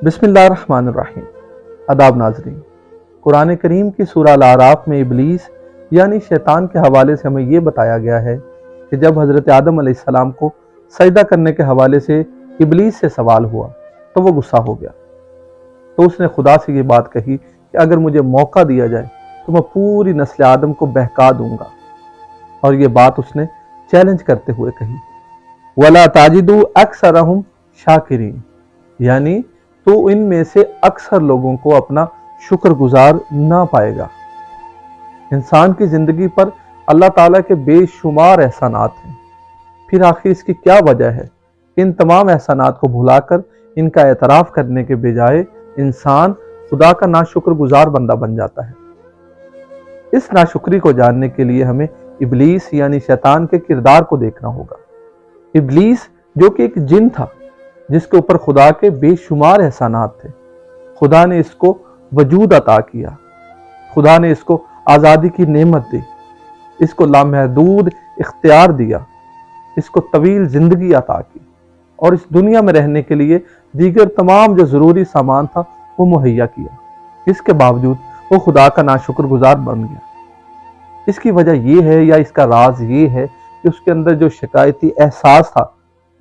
بسم اللہ الرحمن الرحیم۔ آداب ناظرین، قرآن کریم کی سورہ الاعراف میں ابلیس یعنی شیطان کے حوالے سے ہمیں یہ بتایا گیا ہے کہ جب حضرت آدم علیہ السلام کو سجدہ کرنے کے حوالے سے ابلیس سے سوال ہوا تو وہ غصہ ہو گیا، تو اس نے خدا سے یہ بات کہی کہ اگر مجھے موقع دیا جائے تو میں پوری نسل آدم کو بہکا دوں گا، اور یہ بات اس نے چیلنج کرتے ہوئے کہی، وَلَا تَجِدُ أَكْثَرَهُمْ شَاكِرِينَ، یعنی تو ان میں سے اکثر لوگوں کو اپنا شکر گزار نہ پائے گا۔ انسان کی زندگی پر اللہ تعالیٰ کے بے شمار احسانات ہیں، پھر آخر اس کی کیا وجہ ہے؟ ان تمام احسانات کو بھلا کر ان کا اعتراف کرنے کے بجائے انسان خدا کا ناشکر گزار بندہ بن جاتا ہے۔ اس ناشکری کو جاننے کے لیے ہمیں ابلیس یعنی شیطان کے کردار کو دیکھنا ہوگا۔ ابلیس جو کہ ایک جن تھا جس کے اوپر خدا کے بے شمار احسانات تھے، خدا نے اس کو وجود عطا کیا، خدا نے اس کو آزادی کی نعمت دی، اس کو لامحدود اختیار دیا، اس کو طویل زندگی عطا کی، اور اس دنیا میں رہنے کے لیے دیگر تمام جو ضروری سامان تھا وہ مہیا کیا۔ اس کے باوجود وہ خدا کا ناشکر گزار بن گیا۔ اس کی وجہ یہ ہے یا اس کا راز یہ ہے کہ اس کے اندر جو شکایتی احساس تھا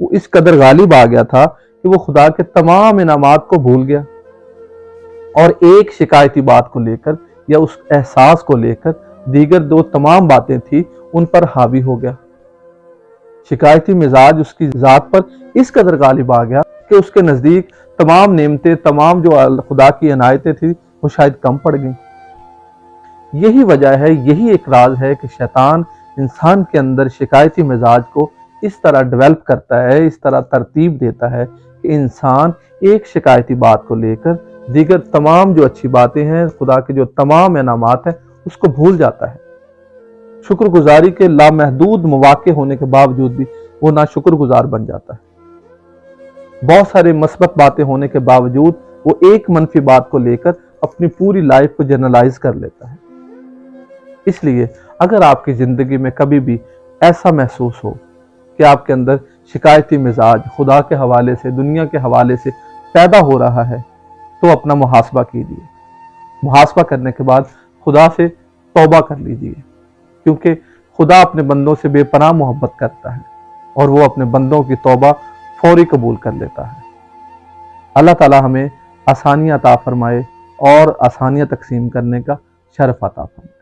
وہ اس قدر غالب آ گیا تھا کہ وہ خدا کے تمام انعامات کو بھول گیا، اور ایک شکایتی بات کو لے کر یا اس احساس کو لے کر دیگر دو تمام باتیں تھی ان پر حاوی ہو گیا۔ شکایتی مزاج اس کی ذات پر اس قدر غالب آ گیا کہ اس کے نزدیک تمام نعمتیں، تمام جو خدا کی عنایتیں تھیں وہ شاید کم پڑ گئیں۔ یہی وجہ ہے، یہی ایک راز ہے کہ شیطان انسان کے اندر شکایتی مزاج کو اس طرح ڈیولپ کرتا ہے، اس طرح ترتیب دیتا ہے کہ انسان ایک شکایتی بات کو لے کر دیگر تمام جو اچھی باتیں ہیں، خدا کے جو تمام انعامات ہیں، اس کو بھول جاتا ہے۔ شکر گزاری کے لامحدود مواقع ہونے کے باوجود بھی وہ ناشکر گزار بن جاتا ہے۔ بہت سارے مثبت باتیں ہونے کے باوجود وہ ایک منفی بات کو لے کر اپنی پوری لائف کو جنرلائز کر لیتا ہے۔ اس لیے اگر آپ کی زندگی میں کبھی بھی ایسا محسوس ہو کہ آپ کے اندر شکایتی مزاج خدا کے حوالے سے، دنیا کے حوالے سے پیدا ہو رہا ہے، تو اپنا محاسبہ کیجیے۔ محاسبہ کرنے کے بعد خدا سے توبہ کر لیجیے، کیونکہ خدا اپنے بندوں سے بے پناہ محبت کرتا ہے اور وہ اپنے بندوں کی توبہ فوری قبول کر لیتا ہے۔ اللہ تعالی ہمیں آسانیاں عطا فرمائے اور آسانیاں تقسیم کرنے کا شرف عطا فرمائے۔